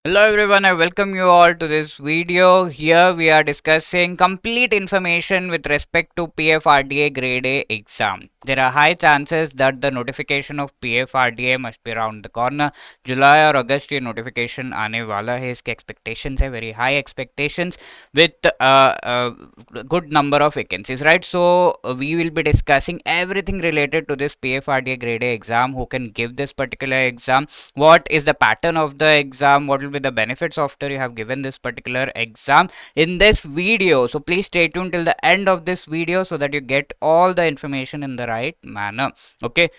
Hello everyone, I welcome you all to this video. Here we are discussing complete information with respect to PFRDA Grade A exam. There are high chances that the notification of PFRDA must be around the corner. July or August ये notification आने वाला है. इसके expectations है very high expectations with a good number of vacancies, right? So we will be discussing everything related to this PFRDA Grade A exam. Who can give this particular exam? What is the pattern of the exam? What will be the benefits after you have given this particular exam in this video? So please stay tuned till the end of this video so that you get all the information in the right manner. Okay,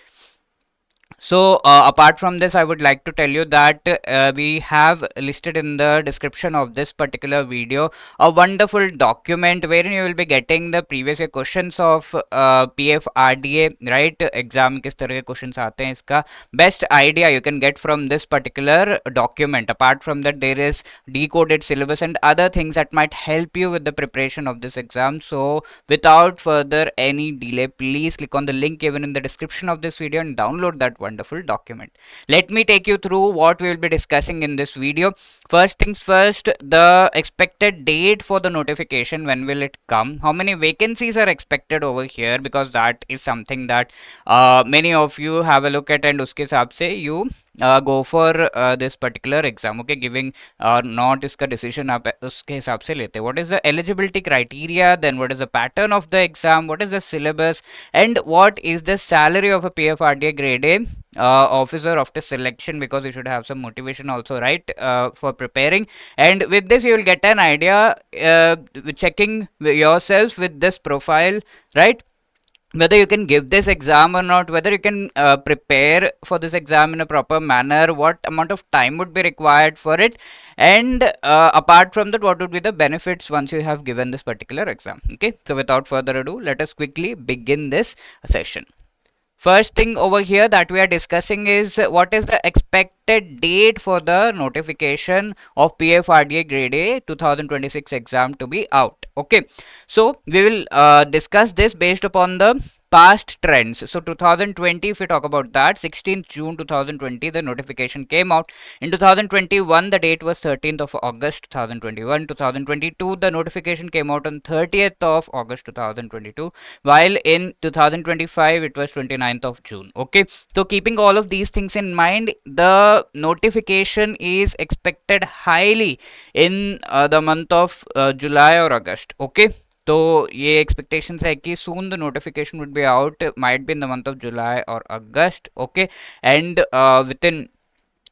so apart from this, I would like to tell you that we have listed in the description of this particular video a wonderful document wherein you will be getting the previous year questions of PFRDA, right? Exam किस तरह के questions आते हैं, इसका best idea you can get from this particular document. Apart from that, there is decoded syllabus and other things that might help you with the preparation of this exam. So without further any delay, please click on the link given in the description of this video and download that wonderful document. Let me take you through what we will be discussing in this video. First things first, the expected date for the notification. When will it come? How many vacancies are expected over here? Because that is something that many of you have a look at, and uske हिसाब से you go for this particular exam. Okay, giving or not इसका decision आप उसके हिसाब से लेते. What is the eligibility criteria? Then what is the pattern of the exam? What is the syllabus? And what is the salary of a PFRDA Grade A officer after selection? Because you should have some motivation also, right, for preparing. And with this you will get an idea, checking yourself with this profile, right, whether you can give this exam or not, whether you can prepare for this exam in a proper manner, what amount of time would be required for it, and apart from that, what would be the benefits once you have given this particular exam. Okay, so without further ado, let us quickly begin this session. First thing over here that we are discussing is what is the expected date for the notification of PFRDA Grade A 2026 exam to be out. Okay, so we will discuss this based upon the past trends. So 2020, if we talk about that, 16th June 2020 the notification came out. In 2021 the date was 13th of August 2021. 2022 the notification came out on 30th of August 2022, while in 2025 it was 29th of June. Okay, so keeping all of these things in mind, the notification is expected highly in the month of July or August. Okay, तो ये expectations है कि soon the notification would be out, might be in the month of July or August. Okay, and within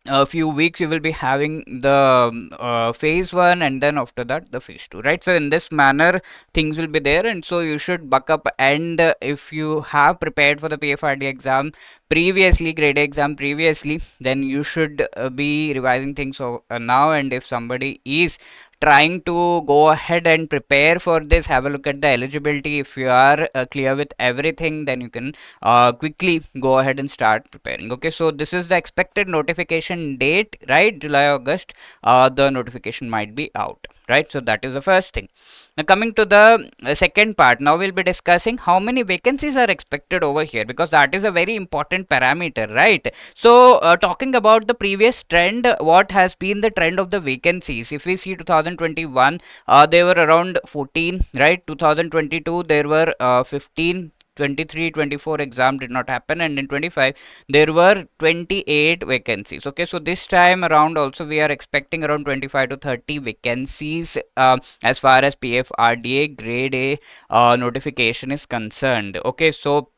a few weeks you will be having the phase 1, and then after that the phase 2, right? So in this manner things will be there, and so you should buck up, and if you have prepared for the PFRD exam previously, grade exam previously, then you should be revising things now. And if somebody is trying to go ahead and prepare for this, have a look at the eligibility. If you are clear with everything, then you can quickly go ahead and start preparing. Okay, so this is the expected notification date, right? July, August, the notification might be out, right? So that is the first thing. Now coming to the second part, now we'll be discussing how many vacancies are expected over here, because that is a very important parameter, right? So talking about the previous trend, what has been the trend of the vacancies? If we see 2021, they were around 14, right? 2022 there were 15. 23 24 exam did not happen, and in 25 there were 28 vacancies. Okay, so this time around also we are expecting around 25 to 30 vacancies as far as PFRDA Grade A notification is concerned. Okay, so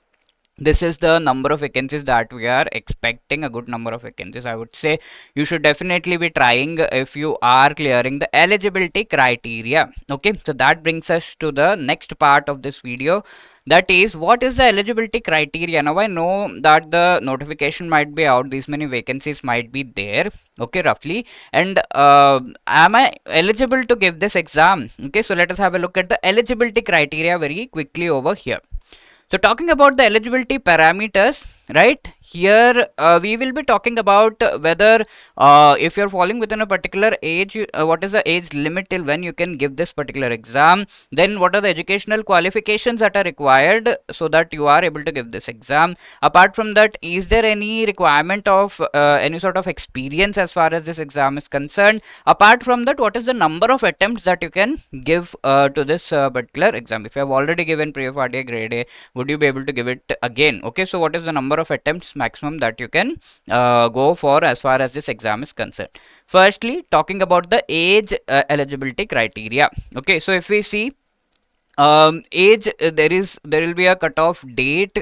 this is the number of vacancies that we are expecting, a good number of vacancies. I would say you should definitely be trying if you are clearing the eligibility criteria. Okay, so that brings us to the next part of this video, that is what is the eligibility criteria. Now I know that the notification might be out, these many vacancies might be there, okay, roughly, and am I eligible to give this exam? Okay, so let us have a look at the eligibility criteria very quickly over here. So talking about the eligibility parameters, right? Here we will be talking about whether if you're falling within a particular age, what is the age limit till when you can give this particular exam. Then what are the educational qualifications that are required so that you are able to give this exam. Apart from that, is there any requirement of any sort of experience as far as this exam is concerned? Apart from that, what is the number of attempts that you can give to this particular exam? If you have already given PFRDA grade A, would you be able to give it again? Okay, so what is the number of attempts maximum that you can go for as far as this exam is concerned? Firstly, talking about the age eligibility criteria. Okay, so if we see age, there will be a cutoff date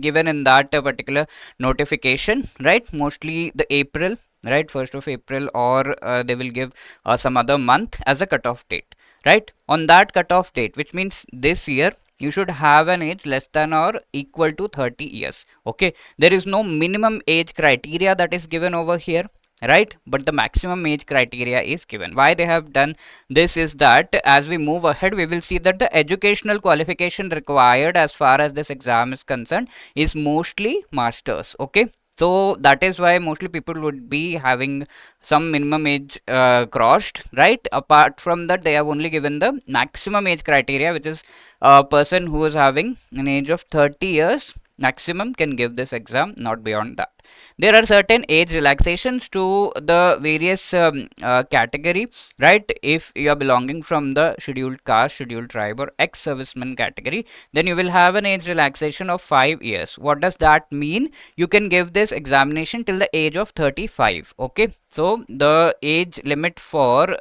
given in that particular notification, right? Mostly the April, right? 1st of April, or they will give some other month as a cutoff date, right? On that cutoff date, which means this year, you should have an age less than or equal to 30 years. Okay, there is no minimum age criteria that is given over here, right? But the maximum age criteria is given. Why they have done this is that as we move ahead, we will see that the educational qualification required as far as this exam is concerned is mostly masters. Okay, so that is why mostly people would be having some minimum age crossed, right? Apart from that, they have only given the maximum age criteria, which is a person who is having an age of 30 years maximum can give this exam, not beyond that. There are certain age relaxations to the various category, right? If you are belonging from the scheduled caste, scheduled tribe, or ex-serviceman category, then you will have an age relaxation of 5 years. What does that mean? You can give this examination till the age of 35. Okay, so the age limit for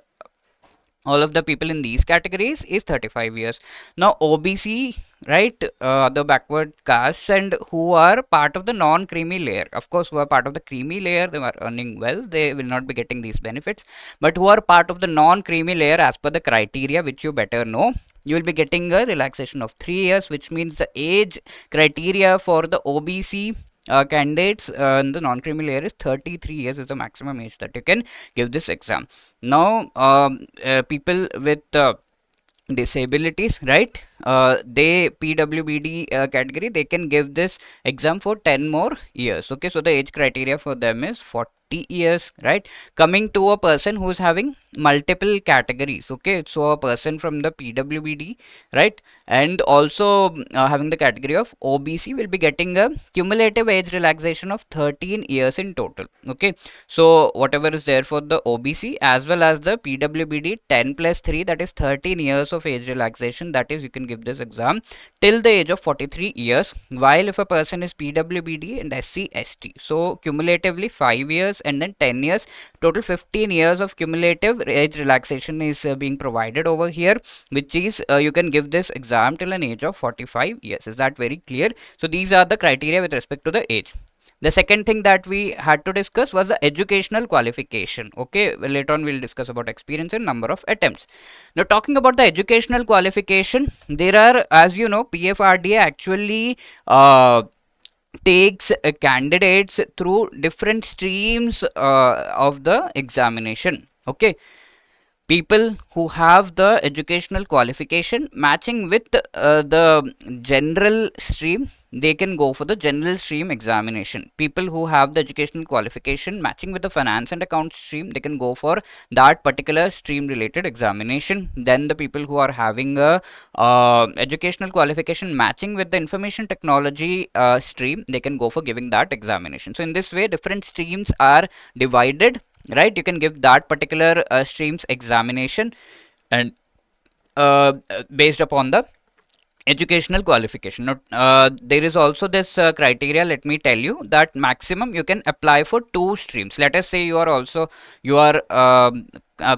all of the people in these categories is 35 years. Now OBC, right, the backward castes and who are part of the non-creamy layer, of course who are part of the creamy layer, they are earning well, they will not be getting these benefits, but who are part of the non-creamy layer, as per the criteria which you better know, you will be getting a relaxation of 3 years, which means the age criteria for the OBC candidates in the non-creamy layer is 33 years is the maximum age that you can give this exam. Now people with disabilities, right, they PWBD category, they can give this exam for 10 more years. Okay, so the age criteria for them is 40 years, right? Coming to a person who is having multiple categories, okay, so a person from the PWBD, right, and also having the category of OBC will be getting a cumulative age relaxation of 13 years in total. Okay, so whatever is there for the OBC as well as the PWBD, 10 plus 3, that is 13 years of age relaxation, that is you can give this exam till the age of 43 years. While if a person is PWBD and SC ST, so cumulatively 5 years and then 10 years, total 15 years of cumulative age relaxation is being provided over here, which is you can give this exam till an age of 45 years. Is that very clear? So these are the criteria with respect to the age. The second thing that we had to discuss was the educational qualification. Okay, well, later on we'll discuss about experience and number of attempts. Now talking about the educational qualification, there are, as you know, PFRDA actually takes candidates through different streams of the examination. Okay, people who have the educational qualification matching with the general stream, they can go for the general stream examination. People who have the educational qualification matching with the finance and account stream, they can go for that particular stream related examination. Then the people who are having a educational qualification matching with the information technology stream, they can go for giving that examination. So in this way, different streams are divided, right? You can give that particular streams examination, and based upon the educational qualification. Now, there is also this criteria, let me tell you, that maximum you can apply for 2 streams. Let us say you are also, you are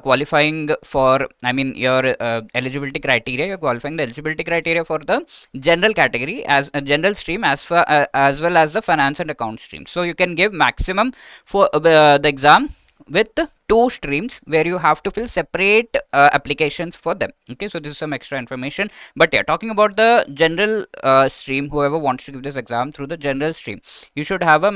qualifying for, I mean your eligibility criteria, you are qualifying the eligibility criteria for the general category as a general stream, as far as well as the finance and account stream. So you can give maximum for the exam with two streams where you have to fill separate applications for them. Okay, so this is some extra information. But yeah, talking about the general stream, whoever wants to give this exam through the general stream, you should have a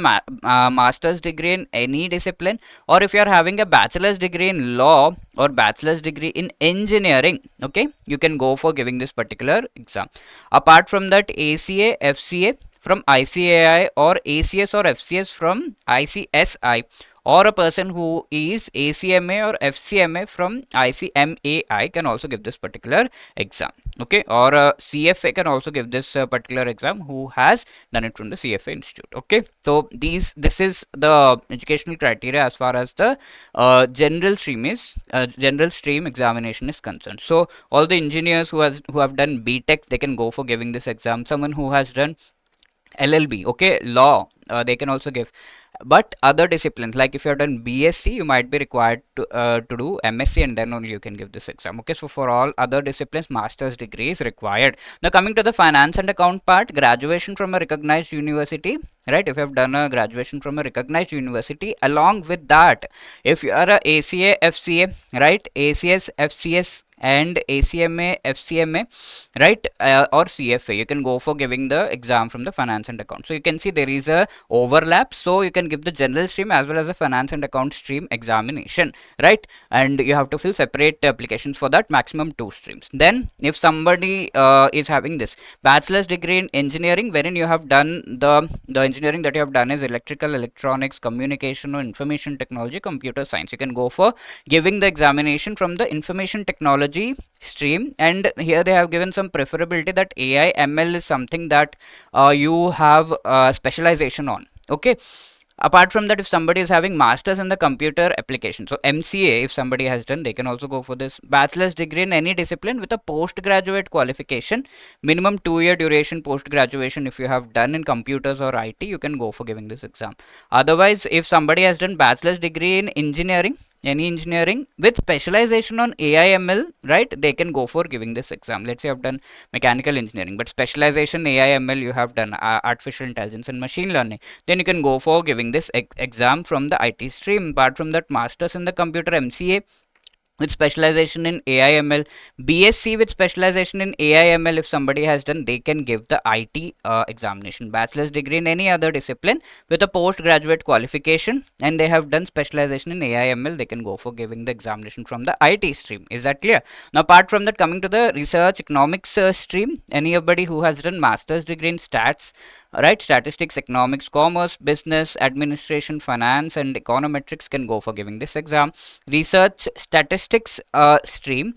master's degree in any discipline, or if you are having a bachelor's degree in law or bachelor's degree in engineering, okay, you can go for giving this particular exam. Apart from that, ACA, FCA from ICAI, or ACS or FCS from ICSI, or a person who is ACMA or FCMA from ICMAI can also give this particular exam. Okay, or a CFA can also give this particular exam who has done it from the CFA institute. Okay, so this is the educational criteria as far as the general stream examination is concerned. So all the engineers who have done BTech, they can go for giving this exam. Someone who has done LLB, okay, law, they can also give. But other disciplines, like if you have done BSc, you might be required to do MSc, and then only you can give this exam. Okay, so for all other disciplines, master's degree is required. Now coming to the finance and account part, graduation from a recognized university, right? If you have done a graduation from a recognized university, along with that, if you are a ACA, FCA, right, ACS, FCS, and ACMA, FCMA, right, or CFA, you can go for giving the exam from the finance and account. So you can see there is a overlap, so you can give the general stream as well as the finance and account stream examination, right? And you have to fill separate applications for that, maximum 2 streams. Then if somebody is having this bachelor's degree in engineering, wherein you have done the engineering that you have done is electrical, electronics, communication, or information technology, computer science, you can go for giving the examination from the information technology stream. And here they have given some preferability that AI ML is something that you have specialization on. Okay, apart from that, if somebody is having masters in the computer application, so MCA, if somebody has done, they can also go for this. Bachelor's degree in any discipline with a postgraduate qualification, minimum 2-year duration post graduation, if you have done in computers or IT, you can go for giving this exam. Otherwise, if somebody has done bachelor's degree in engineering, any engineering with specialization on AI ML, right, they can go for giving this exam. Let's say you have done mechanical engineering, but specialization AI ML you have done, artificial intelligence and machine learning, then you can go for giving this exam from the IT stream. Apart from that, masters in the computer, MCA with specialization in AI ML, BSc with specialization in AI ML, if somebody has done, they can give the IT examination. Bachelor's degree in any other discipline with a postgraduate qualification, and they have done specialization in AI ML, they can go for giving the examination from the IT stream. Is that clear? Now apart from that, coming to the research economics stream, anybody who has done master's degree in stats, right, statistics, economics, commerce, business, administration, finance, and econometrics can go for giving this exam. Research statistics stream,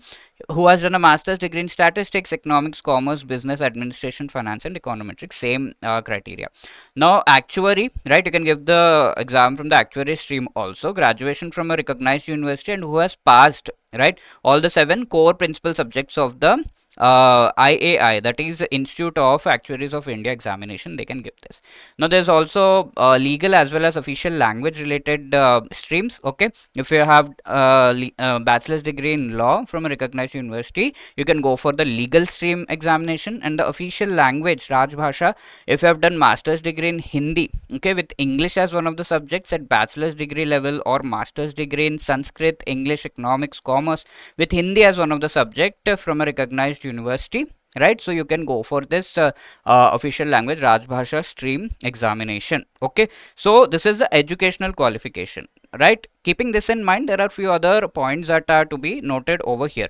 who has done a master's degree in statistics, economics, commerce, business, administration, finance, and econometrics, same criteria. Now actuary, right, you can give the exam from the actuary stream also, graduation from a recognized university, and who has passed, right, all the 7 core principal subjects of the IAI, that is Institute of Actuaries of India examination, they can give this. Now there's also legal as well as official language related streams. Okay, if you have bachelor's degree in law from a recognized university, you can go for the legal stream examination. And the official language, Rajbhasha, if you have done master's degree in Hindi, okay, with English as one of the subjects at bachelor's degree level, or master's degree in Sanskrit, English, economics, commerce with Hindi as one of the subject from a recognized university, right? So you can go for this official language Rajbhasha stream examination. Okay, so this is the educational qualification, right? Keeping this in mind, there are few other points that are to be noted over here,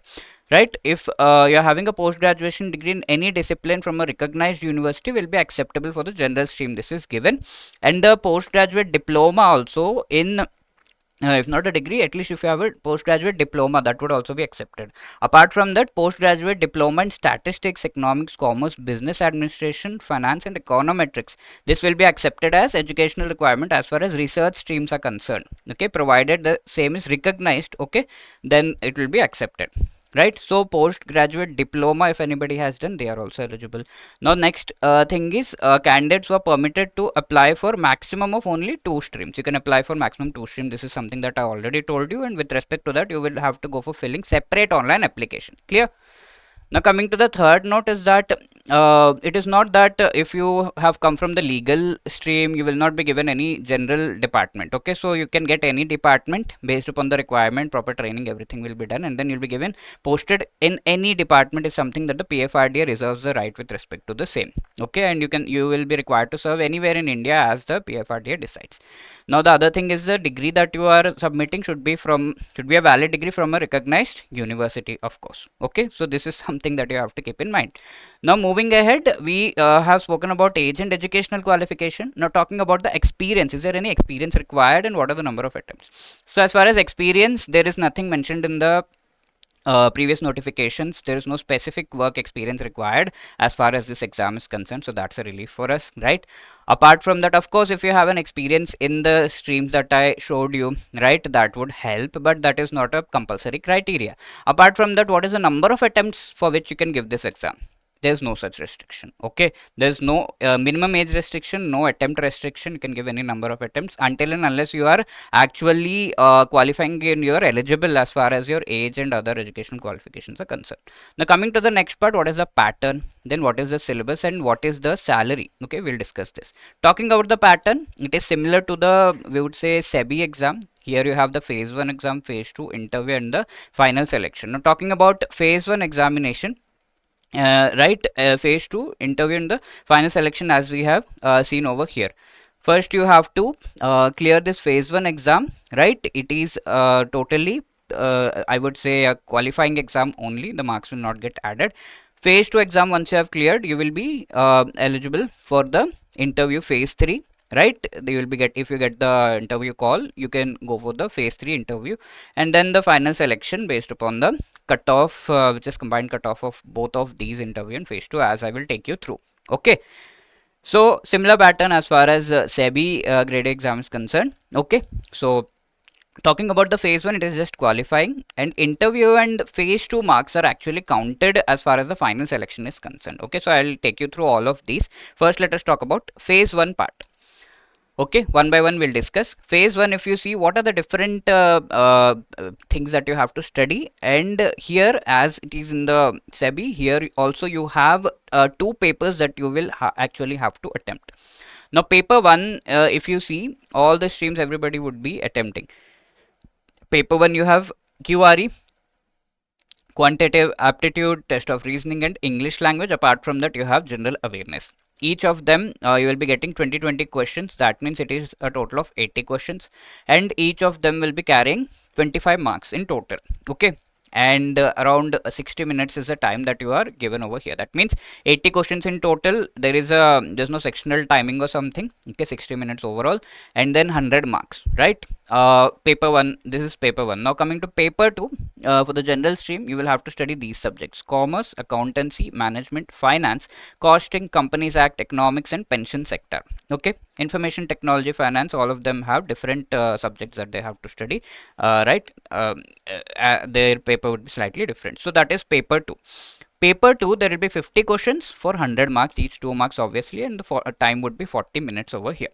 right? If you're having a post graduation degree in any discipline from a recognized university, will be acceptable for the general stream, this is given. And the postgraduate diploma also in if not a degree, at least if you have a postgraduate diploma, that would also be accepted. Apart from that, postgraduate diploma in statistics, economics, commerce, business administration, finance, and econometrics, this will be accepted as educational requirement as far as research streams are concerned. Okay, provided the same is recognized, okay, then it will be accepted, right? So postgraduate diploma, if anybody has done, they are also eligible. Now next thing is candidates were permitted to apply for maximum of only 2 streams. You can apply for maximum 2 streams. This is something that I already told you, and with respect to that, you will have to go for filling separate online application. Clear? Now coming to the third note is that it is not that if you have come from the legal stream, you will not be given any general department. Okay, so you can get any department based upon the requirement, proper training, everything will be done, and then you'll be given posted in any department is something that the PFRDA reserves the right with respect to the same. Okay, and you will be required to serve anywhere in India as the PFRDA decides. Now the other thing is the degree that you are submitting should be a valid degree from a recognized university, of course. Okay, so this is something that you have to keep in mind. Now moving ahead, we have spoken about age and educational qualification. Now talking about the experience, is there any experience required and what are the number of attempts? So as far as experience, there is nothing mentioned in the previous notifications. There is no specific work experience required as far as this exam is concerned, so that's a relief for us, right? Apart from that, of course, if you have an experience in the streams that I showed you, right, that would help, but that is not a compulsory criteria. Apart from that, what is the number of attempts for which you can give this exam? There's no such restriction. Okay, there's no minimum age restriction, no attempt restriction. You can give any number of attempts until and unless you are actually qualifying and you're eligible as far as your age and other educational qualifications are concerned. Now coming to the next part, what is the pattern, then what is the syllabus, and what is the salary? Okay, we'll discuss this. Talking about the pattern, it is similar to the, we would say, SEBI exam. Here you have the phase 1 exam, phase 2 interview, and the final selection. Now talking about phase 1 examination, phase 2 interview and the final selection, as we have seen over here. First you have to clear this phase 1 exam, right? It is totally I would say a qualifying exam only, the marks will not get added. Phase 2 exam, once you have cleared, you will be eligible for the interview phase 3, right? You will be if you get the interview call, you can go for the phase 3 interview, and then the final selection based upon the cutoff, which is combined cutoff of both of these interview and phase 2, as I will take you through. Okay, so similar pattern as far as SEBI grade exam is concerned. Okay, so talking about the phase 1, it is just qualifying, and interview and phase 2 marks are actually counted as far as the final selection is concerned. Okay, so I'll take you through all of these. First, let us talk about phase 1 part. Okay, one by one we'll discuss. Phase 1, if you see, what are the different things that you have to study, and here, as it is in the SEBI, here also you have two papers that you will actually have to attempt. Now paper 1, if you see, all the streams everybody would be attempting. Paper 1, you have QRE, quantitative aptitude, test of reasoning, and English language. Apart from that, you have general awareness. Each of them you will be getting 20 questions. That means it is a total of 80 questions, and each of them will be carrying 25 marks in total. Okay, and around 60 minutes is the time that you are given over here. That means 80 questions in total. There's no sectional timing or something. Okay, 60 minutes overall, and then 100 marks, right? Paper 1, this is paper 1. Now coming to paper 2, for the general stream, you will have to study these subjects: commerce, accountancy, management, finance, costing, companies act, economics, and pension sector. Okay, information technology, finance, all of them have different subjects that they have to study, right? Their paper would be slightly different. So that is paper 2. Paper 2, there will be 50 questions for 100 marks, each 2 marks obviously, and the time would be 40 minutes over here.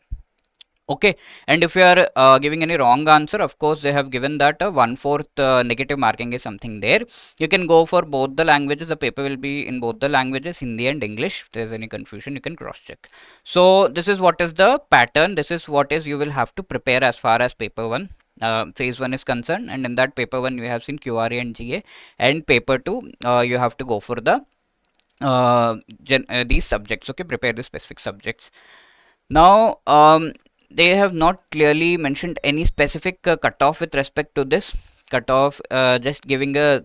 Okay, and if you are giving any wrong answer, of course they have given that 1/4 negative marking is something there. You can go for both the languages. The paper will be in both the languages, Hindi and English. If there is any confusion, you can cross check. So this is what is the pattern. This is what is you will have to prepare as far as paper 1, phase 1 is concerned. And in that paper 1, you have seen QRA and GA, and paper 2, you have to go for the these subjects. Okay, prepare the specific subjects. Now they have not clearly mentioned any specific cutoff with respect to this cutoff, just giving a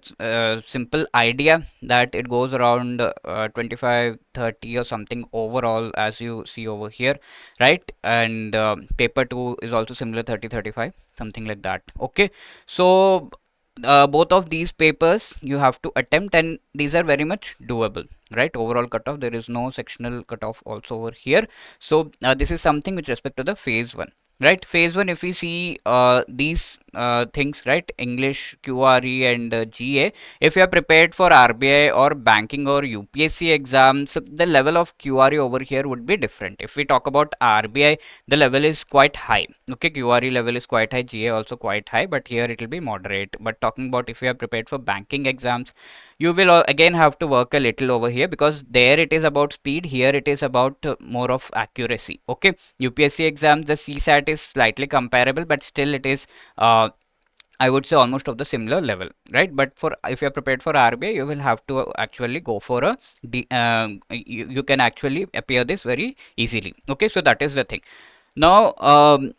simple idea that it goes around 25-30 or something overall, as you see over here, right? And paper 2 is also similar, 30-35, something like that. Okay, so both of these papers you have to attempt, and these are very much doable, right? Overall cutoff, there is no sectional cutoff also over here. So this is something with respect to the phase 1, right? Phase 1, if we see these things, right? English, QRE, and GA. If you are prepared for RBI or banking or UPSC exams, the level of QRE over here would be different. If we talk about RBI, the level is quite high. Okay, QRE level is quite high, GA also quite high, but here it will be moderate. But talking about if you are prepared for banking exams, you will again have to work a little over here, because there it is about speed, here it is about more of accuracy. Okay, UPSC exams, the CSAT is slightly comparable, but still it is I would say almost of the similar level, right? But for if you are prepared for RBI, you will have to actually go for you can actually appear this very easily. Okay, so that is the thing. Now,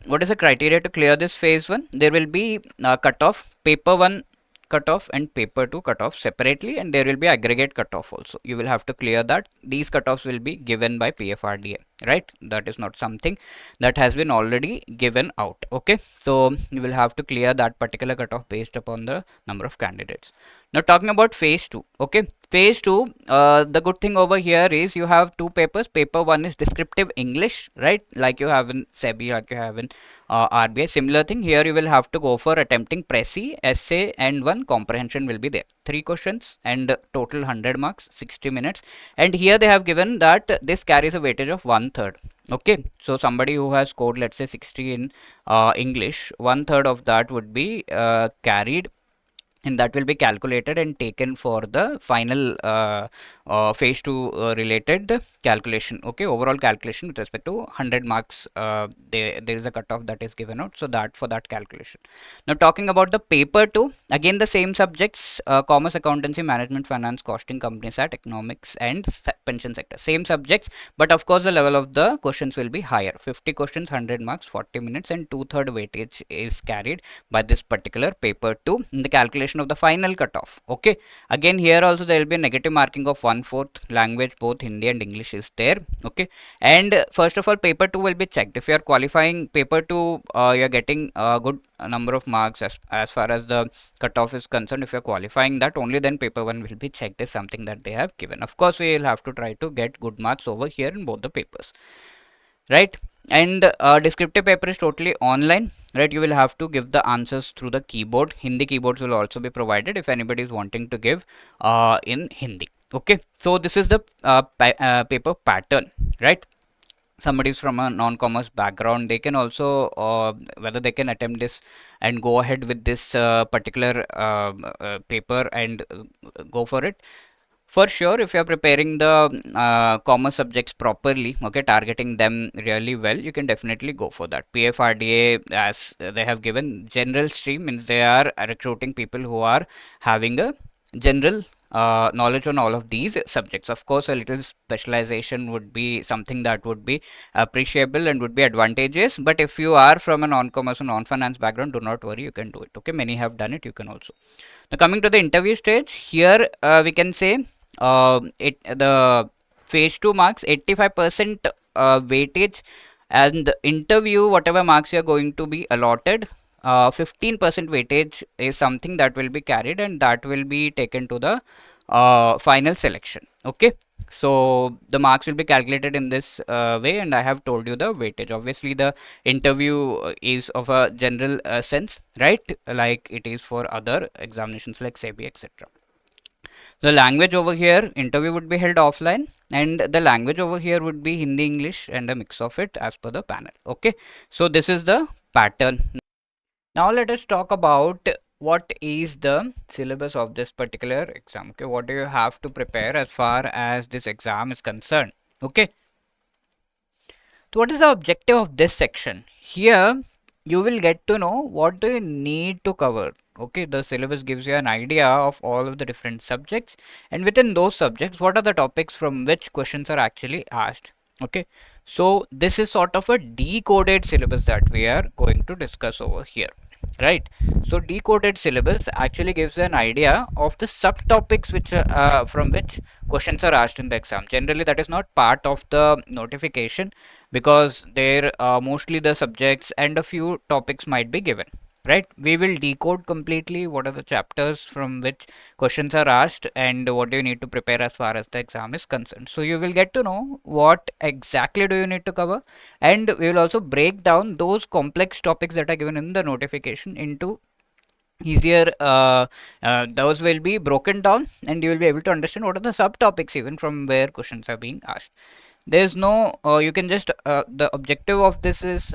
what is the criteria to clear this phase 1? There will be cutoff, paper 1 cutoff and paper 2 cutoff separately, and there will be aggregate cutoff also. You will have to clear that. These cutoffs will be given by PFRDA, right? That is not something that has been already given out. Okay, so you will have to clear that particular cutoff based upon the number of candidates. Now, talking about phase 2. Okay, phase 2, the good thing over here is you have two papers. Paper 1 is descriptive English, right? Like you have in SEBI, like you have in RBI. Similar thing here, you will have to go for attempting Prezi, essay, and one comprehension will be there. 3 questions and total 100 marks, 60 minutes. And here they have given that this carries a weightage of 1/3. Okay, so somebody who has scored, let's say, 60 in English, 1/3 of that would be carried, and that will be calculated and taken for the final phase 2 related calculation. Okay, overall calculation with respect to 100 marks, there is a cutoff that is given out, so that for that calculation. Now, talking about the paper 2, again the same subjects, commerce, accountancy, management, finance, costing, company stat, economics, and pension sector, same subjects, but of course the level of the questions will be higher. 50 questions, 100 marks, 40 minutes, and 2/3 weightage is carried by this particular paper 2 in the calculation of the final cutoff. Okay, again here also there will be a negative marking of 1/4. Language, both Hindi and English is there. Okay, and first of all, paper 2 will be checked. If you are qualifying paper 2, you are getting a good number of marks as far as the cutoff is concerned. If you are qualifying that, only then paper 1 will be checked as something that they have given. Of course, we will have to try to get good marks over here in both the papers, right? And descriptive paper is totally online, right? You will have to give the answers through the keyboard. Hindi keyboards will also be provided if anybody is wanting to give in Hindi. Okay, so this is the paper pattern, right? Somebody is from a non-commerce background, they can also whether they can attempt this and go ahead with this particular paper and go for it. For sure, if you are preparing the commerce subjects properly, okay, targeting them really well, you can definitely go for that. PFRDA, as they have given general stream, means they are recruiting people who are having a general knowledge on all of these subjects. Of course, a little specialization would be something that would be appreciable and would be advantageous. But if you are from a non-commerce or non-finance background, do not worry, you can do it. Okay, many have done it, you can also. Now, coming to the interview stage, here we can say the phase 2 marks 85% weightage, and interview whatever marks you are going to be allotted, 15% weightage is something that will be carried, and that will be taken to the final selection. Okay, so the marks will be calculated in this way, and I have told you the weightage. Obviously the interview is of a general sense, right, like it is for other examinations like SEBI, etc. The language over here, interview would be held offline, and the language over here would be Hindi, English, and a mix of it as per the panel. Okay, so this is the pattern. Now let us talk about what is the syllabus of this particular exam. Okay, what do you have to prepare as far as this exam is concerned? Okay, so what is the objective of this section? Here you will get to know what do you need to cover. Okay, the syllabus gives you an idea of all of the different subjects, and within those subjects, what are the topics from which questions are actually asked. Okay, so this is sort of a decoded syllabus that we are going to discuss over here, right? So decoded syllabus actually gives an idea of the subtopics which from which questions are asked in the exam. Generally that is not part of the notification, because there mostly the subjects and a few topics might be given, right? We will decode completely what are the chapters from which questions are asked and what do you need to prepare as far as the exam is concerned. So you will get to know what exactly do you need to cover, and we will also break down those complex topics that are given in the notification into easier, those will be broken down, and you will be able to understand what are the subtopics even from where questions are being asked. There's no you can just the objective of this is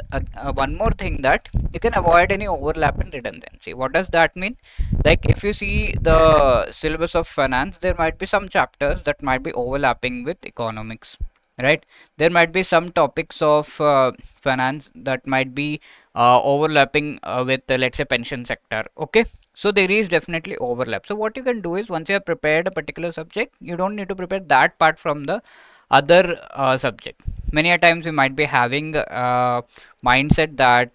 one more thing, that you can avoid any overlap and redundancy. What does that mean? Like if you see the syllabus of finance, there might be some chapters that might be overlapping with economics, right? There might be some topics of finance that might be overlapping with let's say pension sector. Okay, so there is definitely overlap. So what you can do is, once you have prepared a particular subject, you don't need to prepare that part from the other subject. Many a times we might be having mindset that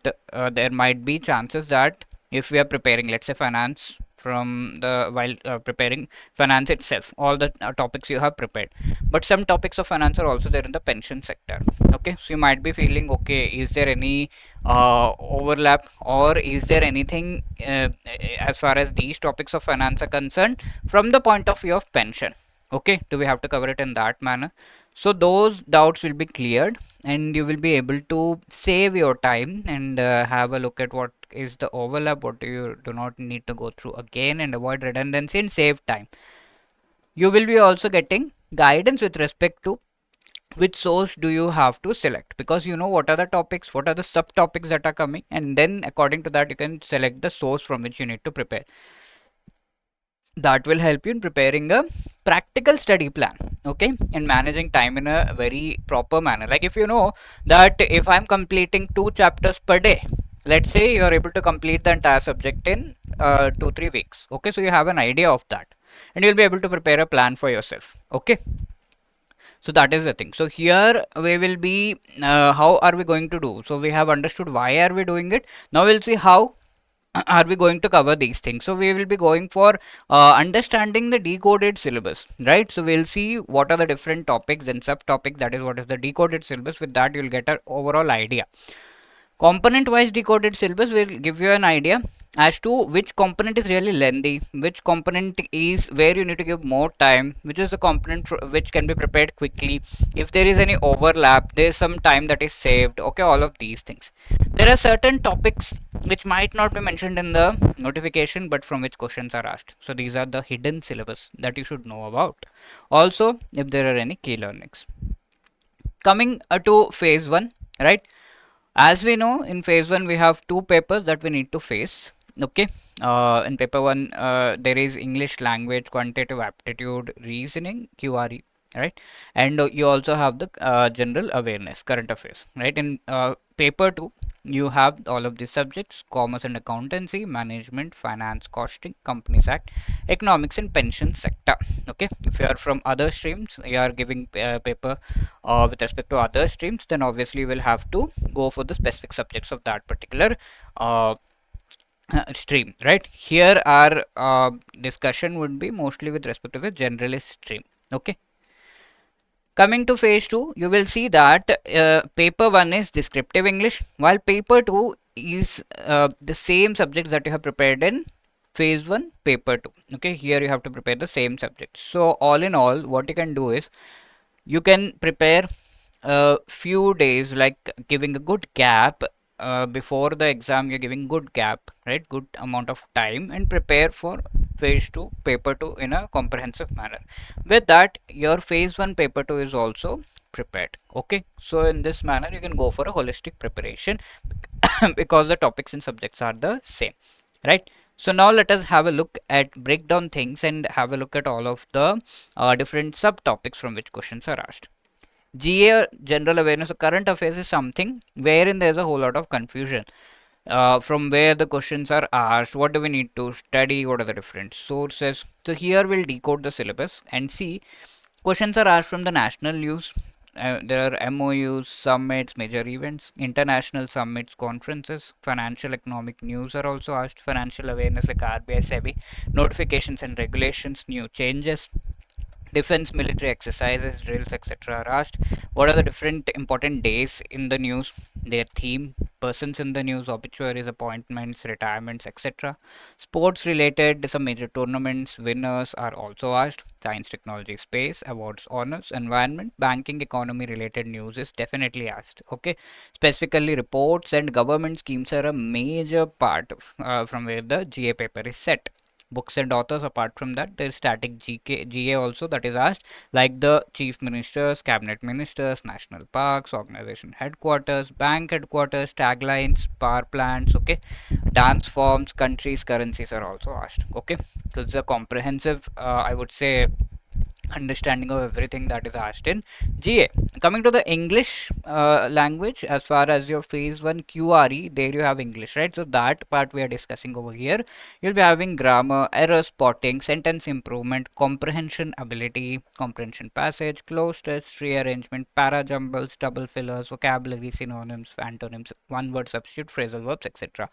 there might be chances that if we are preparing let's say finance from the while preparing finance itself, all the topics you have prepared, but some topics of finance are also there in the pension sector. Okay, so you might be feeling, okay, is there any overlap, or is there anything as far as these topics of finance are concerned from the point of view of pension? Okay, do we have to cover it in that manner? So those doubts will be cleared, and you will be able to save your time and have a look at what is the overlap, what you do not need to go through again, and avoid redundancy and save time. You will be also getting guidance with respect to which source do you have to select, because you know what are the topics, what are the subtopics that are coming, and then according to that you can select the source from which you need to prepare. That will help you in preparing a practical study plan, okay, and managing time in a very proper manner. Like if you know that if I'm completing 2 chapters per day, let's say you are able to complete the entire subject in 2 3 weeks. Okay, so you have an idea of that, and you'll be able to prepare a plan for yourself. Okay, so that is the thing. So here we will be how are we going to do? So we have understood why are we doing it. Now we'll see how are we going to cover these things. So we will be going for understanding the decoded syllabus, right? So we'll see what are the different topics and subtopics, that is what is the decoded syllabus. With that you'll get an overall idea. Component wise decoded syllabus will give you an idea as to which component is really lengthy, which component is where you need to give more time, which is the component which can be prepared quickly. If there is any overlap, there is some time that is saved. Okay, all of these things. There are certain topics which might not be mentioned in the notification, but from which questions are asked. So these are the hidden syllabus that you should know about. Also, if there are any key learnings. Coming to phase 1, right? As we know, in phase 1 we have 2 papers that we need to face. Okay, in paper 1 there is English language, quantitative aptitude, reasoning, QRE, right? And you also have the general awareness, current affairs, right? In paper 2 you have all of these subjects: commerce and accountancy, management, finance, costing, companies act, economics and pension sector. Okay, if you are from other streams, you are giving paper with respect to other streams, then obviously you will have to go for the specific subjects of that particular uh, stream, right? Here our discussion would be mostly with respect to the generalist stream. Okay, coming to phase 2, you will see that paper 1 is descriptive English, while paper 2 is the same subjects that you have prepared in phase 1 paper 2. Okay, here you have to prepare the same subjects. So all in all, what you can do is you can prepare a few days, like giving a good gap before the exam. You're giving good gap, right? Good amount of time, and prepare for phase 2 paper 2 in a comprehensive manner. With that, your phase 1 paper 2 is also prepared. Okay, so in this manner you can go for a holistic preparation because the topics and subjects are the same, right? So now let us have a look at break down things and have a look at all of the different subtopics from which questions are asked. GA, general awareness of current affairs, is something wherein there's a whole lot of confusion. From where the questions are asked, what do we need to study, what are the different sources. So here we'll decode the syllabus and see questions are asked from the national news. There are MOUs, summits, major events, international summits, conferences, financial economic news are also asked, financial awareness like RBI, SEBI, notifications and regulations, new changes, defense military exercises, drills, etc. are asked. What are the different important days in the news, their theme, persons in the news, obituaries, appointments, retirements, etc. Sports related, some major tournaments, winners are also asked. Science, technology, space, awards, honors, environment, banking, economy related news is definitely asked. Okay, specifically reports and government schemes are a major part of, from where the GA paper is set. Books and authors, apart from that, there is static GA also that is asked, like the chief ministers, cabinet ministers, national parks, organization headquarters, bank headquarters, taglines, power plants, okay, dance forms, countries, currencies are also asked. Okay, so it's a comprehensive, I would say, understanding of everything that is asked in GA. Coming to the English language, as far as your phase 1 QRE, there you have English, right? So that part we are discussing over here. You'll be having grammar, error spotting, sentence improvement, comprehension ability, comprehension passage, closed test, rearrangement, para jumbles, double fillers, vocabulary, synonyms, antonyms, one word substitute, phrasal verbs, etc.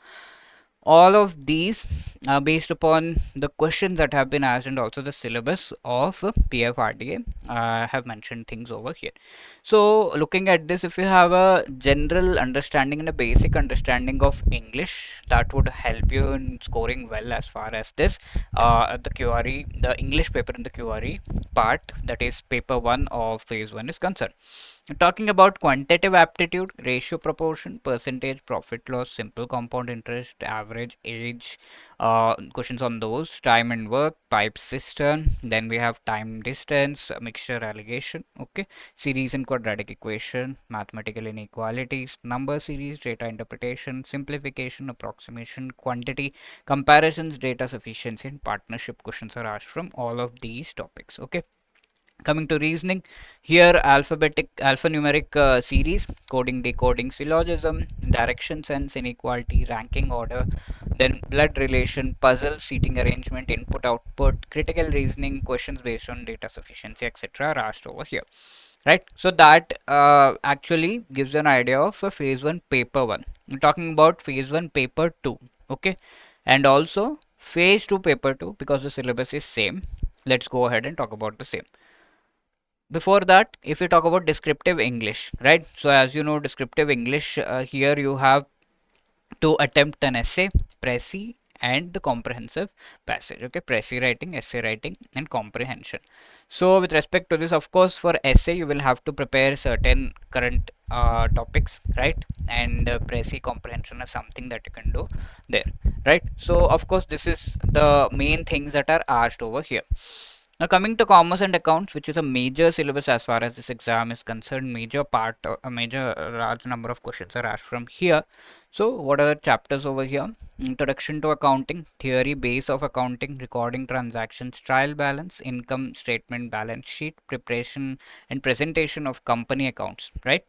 All of these are based upon the questions that have been asked and also the syllabus of PFRDA. I have mentioned things over here. So looking at this, if you have a general understanding and a basic understanding of English, that would help you in scoring well as far as this the QRE, the English paper in the QRE part, that is paper 1 of phase 1 is concerned. Talking about quantitative aptitude, ratio proportion, percentage, profit loss, simple compound interest, average age, questions on those, time and work, pipe system, then we have time distance, mixture allegation, okay, series and quadratic equation, mathematical inequalities, number series, data interpretation, simplification, approximation, quantity, comparisons, data sufficiency, and partnership questions are asked from all of these topics, okay. Coming to reasoning, here alphanumeric series, coding, decoding, syllogism, direction sense, inequality, ranking order, then blood relation, puzzle, seating arrangement, input output, critical reasoning, questions based on data sufficiency, etc. are asked over here. Right, so that actually gives an idea of a phase 1 paper 1. We're talking about phase 1 paper 2, okay, and also phase 2 paper 2, because the syllabus is same. Let's go ahead and talk about the same. Before that, if we talk about descriptive English, right? So as you know, descriptive English, here you have to attempt an essay, précis, and the comprehensive passage. Okay, précis writing, essay writing, and comprehension. So with respect to this, of course, for essay you will have to prepare certain current topics, right? And précis comprehension is something that you can do there, right? So of course, this is the main things that are asked over here. Now coming to commerce and accounts, which is a major syllabus as far as this exam is concerned, major part, a major large number of questions are asked from here. So what are the chapters over here? Introduction to accounting, theory base of accounting, recording transactions, trial balance, income statement, balance sheet, preparation and presentation of company accounts, right?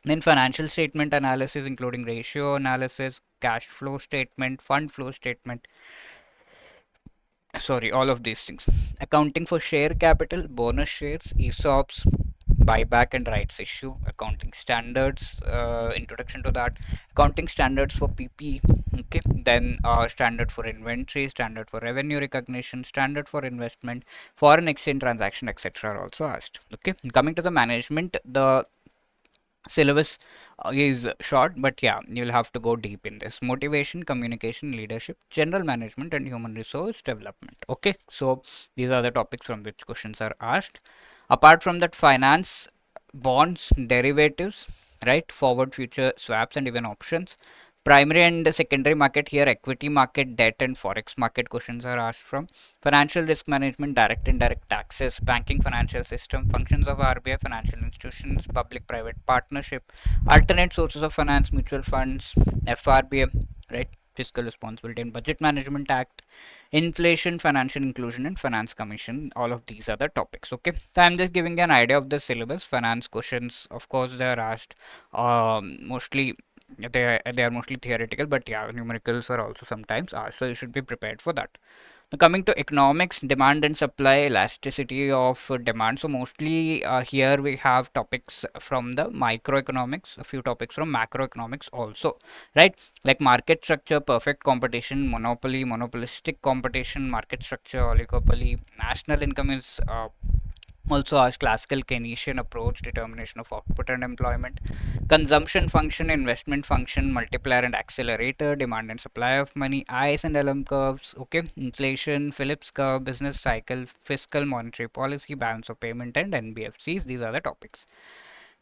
Then financial statement analysis, including ratio analysis, cash flow statement, fund flow statement, sorry, all of these things. Accounting for share capital, bonus shares, ESOPs, buyback and rights issue, accounting standards, introduction to that, accounting standards for PP, okay, then standard for inventory, standard for revenue recognition, standard for investment, foreign exchange transaction, etc. are also asked. Okay, coming to the management, the syllabus is short, but yeah, you'll have to go deep in this: motivation, communication, leadership, general management, and human resource development. Okay, so these are the topics from which questions are asked. Apart from that, finance, bonds, derivatives, right, forward future swaps, and even options. Primary and secondary market, here equity market, debt and forex market questions are asked from. Financial risk management, direct and indirect taxes, banking financial system, functions of RBI, financial institutions, public private partnership, alternate sources of finance, mutual funds, FRBA, right, fiscal responsibility and budget management act, inflation, financial inclusion, and finance commission. All of these are the topics. Okay, so I'm just giving you an idea of the syllabus. Finance questions, of course, they are asked mostly, they are mostly theoretical, but yeah, numericals are also sometimes asked, so you should be prepared for that. Now coming to economics, demand and supply, elasticity of demand. So mostly here we have topics from the microeconomics, a few topics from macroeconomics also, right? Like market structure, perfect competition, monopoly, monopolistic competition, market structure, oligopoly, national income is Also asked classical Keynesian approach, determination of output and employment, consumption function, investment function, multiplier and accelerator, demand and supply of money, ICE and LM curves, okay, inflation, Phillips curve, business cycle, fiscal monetary policy, balance of payment and NBFCs. These are the topics.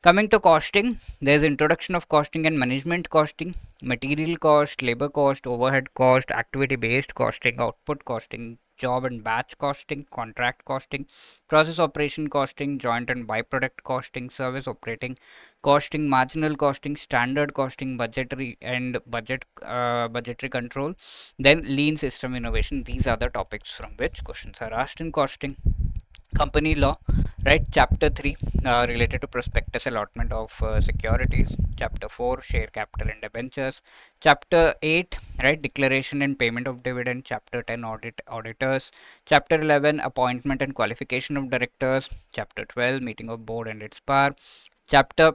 Coming to costing, there is introduction of costing and management costing, material cost, labor cost, overhead cost, activity based costing, output costing, job and batch costing, contract costing, process operation costing, joint and byproduct costing, service operating costing, marginal costing, standard costing, budgetary and budgetary control, then lean system innovation. These are the topics from which questions are asked in costing. Company law, right? Chapter 3 related to prospectus allotment of securities. Chapter 4 share capital and debentures. Chapter 8, right, declaration and payment of dividend. Chapter 10 auditors. Chapter 11 appointment and qualification of directors. Chapter 12 meeting of board and its power. Chapter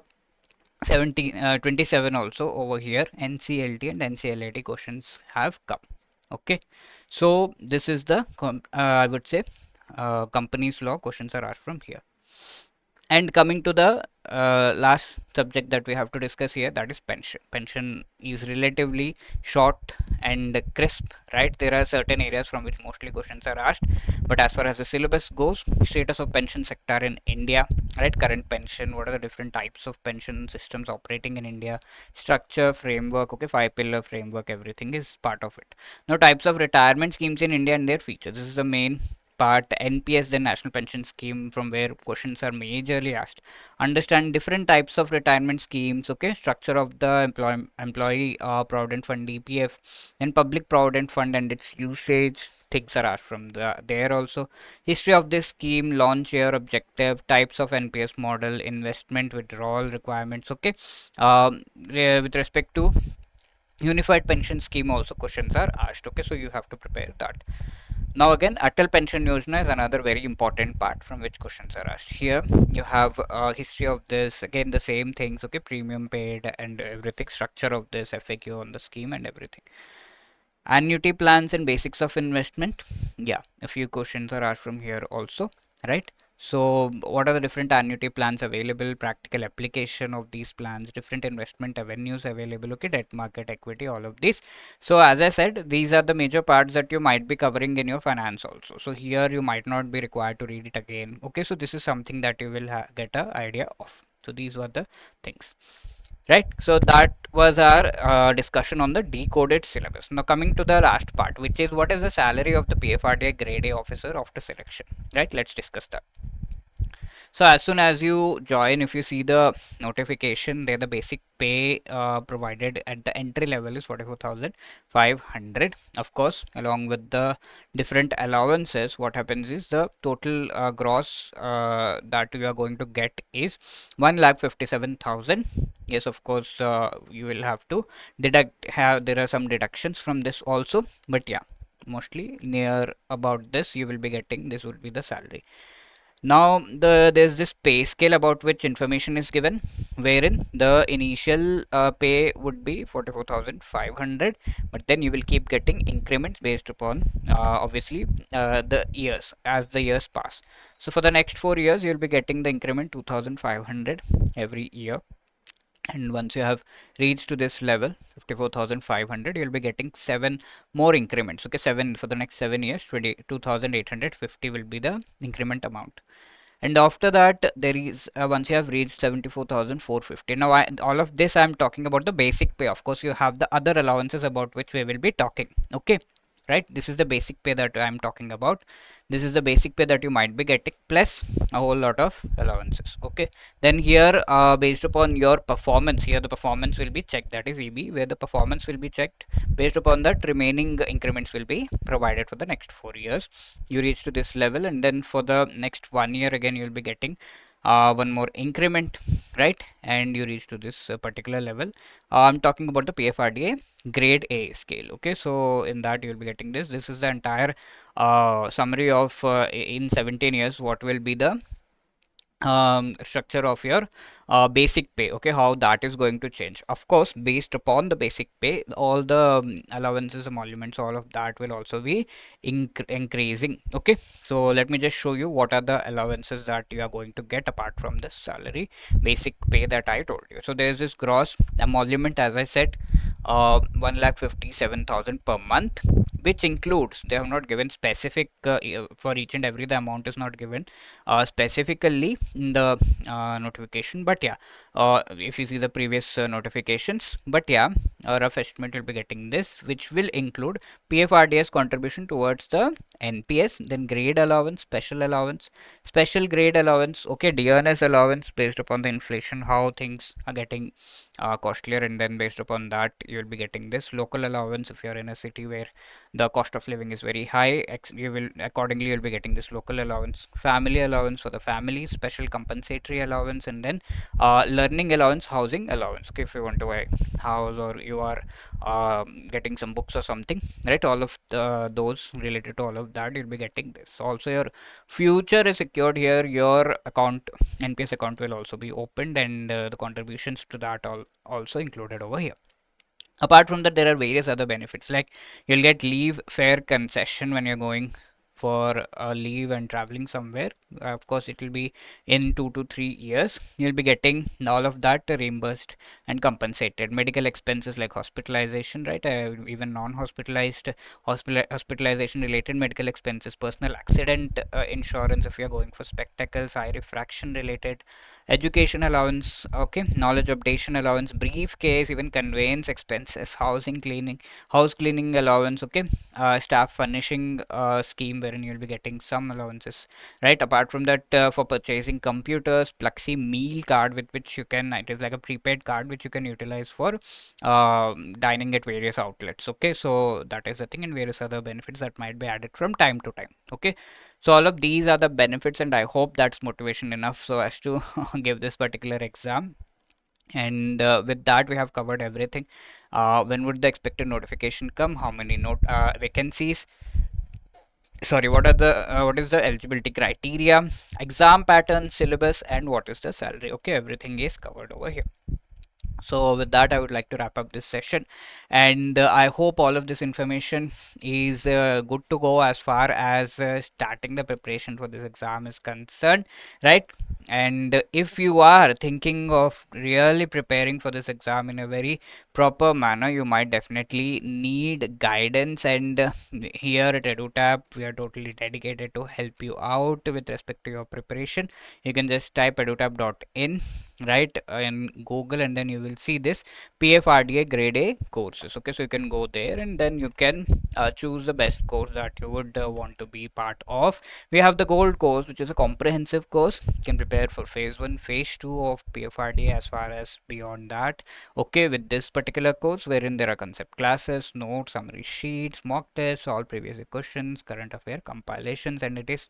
27 also over here NCLT and NCLAT questions have come. Okay, so this is the I would say companies law questions are asked from here. And coming to the last subject that we have to discuss here, that is pension. Pension is relatively short and crisp, right? There are certain areas from which mostly questions are asked, but as far as the syllabus goes, status of pension sector in India, right? Current pension, what are the different types of pension systems operating in India, structure, framework, okay, 5 pillar framework, everything is part of it. Now, types of retirement schemes in India and their features. This is the main part. NPS, the National Pension Scheme, from where questions are majorly asked. Understand different types of retirement schemes, okay, structure of the employee provident fund, EPF, then public provident fund and its usage. Things are asked from there also. History of this scheme, launch year, objective, types of NPS model, investment withdrawal requirements, okay. With respect to unified pension scheme also questions are asked, okay, so you have to prepare that. Now again, Atal Pension Yojana is another very important part from which questions are asked. Here you have a history of this, again the same things, okay, premium paid and everything, structure of this, FAQ on the scheme and everything. Annuity plans and basics of investment. Yeah, a few questions are asked from here also, right? So what are the different annuity plans available, practical application of these plans, different investment avenues available, okay, debt market, equity, all of these. So as I said, these are the major parts that you might be covering in your finance also. So here you might not be required to read it again. Okay, so this is something that you will get an idea of. So these were the things. Right, so that was our discussion on the decoded syllabus. Now coming to the last part, which is what is the salary of the PFRDA Grade A officer after selection. Right, let's discuss that. So as soon as you join, if you see the notification there, the basic pay provided at the entry level is 44,500. Of course, along with the different allowances, what happens is the total gross that you are going to get is 1,57,000. Yes, of course, you will have to there are some deductions from this also, but yeah, mostly near about this you will be getting, this will be the salary. Now there's this pay scale about which information is given, wherein the initial pay would be 44,500, but then you will keep getting increments based upon obviously the years as the years pass. So for the next 4 years, you'll be getting the increment 2,500 every year. And once you have reached to this level 54,500, you'll be getting 7 more increments. Okay, 7 for the next 7 years, 22,850 will be the increment amount. And after that, there is once you have reached 74,450. Now all of this I'm talking about the basic pay. Of course you have the other allowances about which we will be talking, okay, right? This is the basic pay that I'm talking about. This is the basic pay that you might be getting plus a whole lot of allowances, okay. Then here based upon your performance, here the performance will be checked, that is EB, where the performance will be checked. Based upon that, remaining increments will be provided for the next 4 years. You reach to this level, and then for the next 1 year again you'll be getting one more increment, right? And you reach to this particular level. I'm talking about the PFRDA Grade A scale, okay. So in that you'll be getting this. This is the entire summary of in 17 years what will be the structure of your basic pay, okay, how that is going to change. Of course, based upon the basic pay, all the allowances, emoluments, all of that will also be increasing. Okay, so let me just show you what are the allowances that you are going to get apart from the salary basic pay that I told you. So there's this gross emolument, as I said, 1,57,000 per month, which includes, they have not given specific for each and every, the amount is not given specifically in the notification, but yeah, if you see the previous notifications, but yeah, a rough estimate will be getting this, which will include PFRDA's contribution towards the NPS, then grade allowance, special grade allowance, okay, DNS allowance based upon the inflation, how things are getting costlier, and then based upon that you will be getting this local allowance. If you are in a city where the cost of living is very high, you will accordingly you'll be getting this local allowance, family allowance for the family, special compensatory allowance, and then learning allowance, housing allowance, okay, if you want to buy house or you are getting some books or something, right, all of those related to all of that, you'll be getting this. Also your future is secured here, your account, NPS account will also be opened, and the contributions to that all also included over here. Apart from that, there are various other benefits, like you'll get leave fare concession when you're going for a leave and traveling somewhere. Of course, it will be in 2 to 3 years. You'll be getting all of that reimbursed and compensated. Medical expenses like hospitalization, right? Even non-hospitalized hospitalization related medical expenses, personal accident insurance if you're going for spectacles, eye refraction related, education allowance, okay, knowledge updation allowance, briefcase, even conveyance expenses, house cleaning allowance, okay, staff furnishing scheme wherein you'll be getting some allowances, right. Apart from that, for purchasing computers, Pluxy meal card, with which you can, it is like a prepaid card which you can utilize for dining at various outlets, okay. So that is the thing, and various other benefits that might be added from time to time, okay. So all of these are the benefits, and I hope that's motivation enough so as to give this particular exam. And with that, we have covered everything. When would the expected notification come? How many vacancies? Sorry, what is the eligibility criteria? Exam pattern, syllabus, and what is the salary? Okay, everything is covered over here. So with that, I would like to wrap up this session, and I hope all of this information is good to go as far as starting the preparation for this exam is concerned, right? And if you are thinking of really preparing for this exam in a very proper manner, you might definitely need guidance, and here at EduTap, we are totally dedicated to help you out with respect to your preparation. You can just type edutap.in, right, in Google, and then you will see this PFRDA Grade A courses. Okay, so you can go there, and then you can choose the best course that you would want to be part of. We have the Gold course, which is a comprehensive course. You can prepare for phase 1, phase 2 of PFRDA, as far as beyond that. Okay, with this particular course, wherein there are concept classes, notes, summary sheets, mock tests, all previous questions, current affair compilations, and it is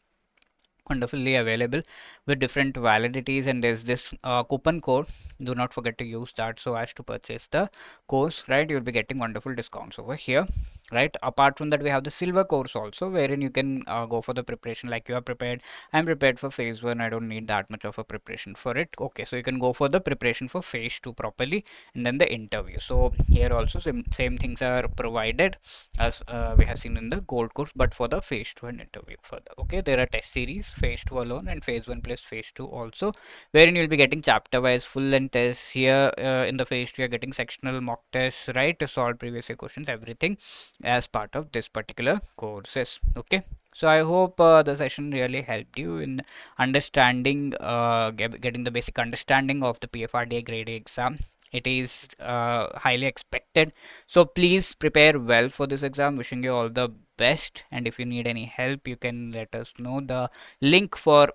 wonderfully available with different validities, and there's this coupon code. Do not forget to use that so as to purchase the course, right. You'll be getting wonderful discounts over here, right. Apart from that, we have the silver course also, wherein you can go for the preparation like you are prepared. I'm prepared for phase 1, I don't need that much of a preparation for it. Okay, so you can go for the preparation for phase 2 properly, and then the interview. So here also same things are provided as we have seen in the gold course, but for the phase 2 and interview further. Okay, there are test series, phase 2 alone and phase 1 plus phase 2 also, wherein you'll be getting chapter wise full length tests. Here in the phase 2, you're getting sectional mock tests, right, to solve previous year questions, everything as part of this particular courses. Okay, so I hope the session really helped you in understanding, getting the basic understanding of the PFRDA grade A exam. It is highly expected, so please prepare well for this exam. Wishing you all the best, and if you need any help, you can let us know. The link for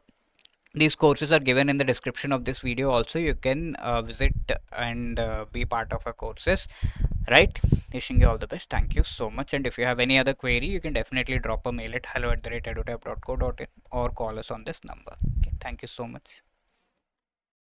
these courses are given in the description of this video. Also, you can visit and be part of our courses, right. Wishing you all the best. Thank you so much, and if you have any other query, you can definitely drop a mail at hello@edutap.co.in or call us on this number. Okay, thank you so much.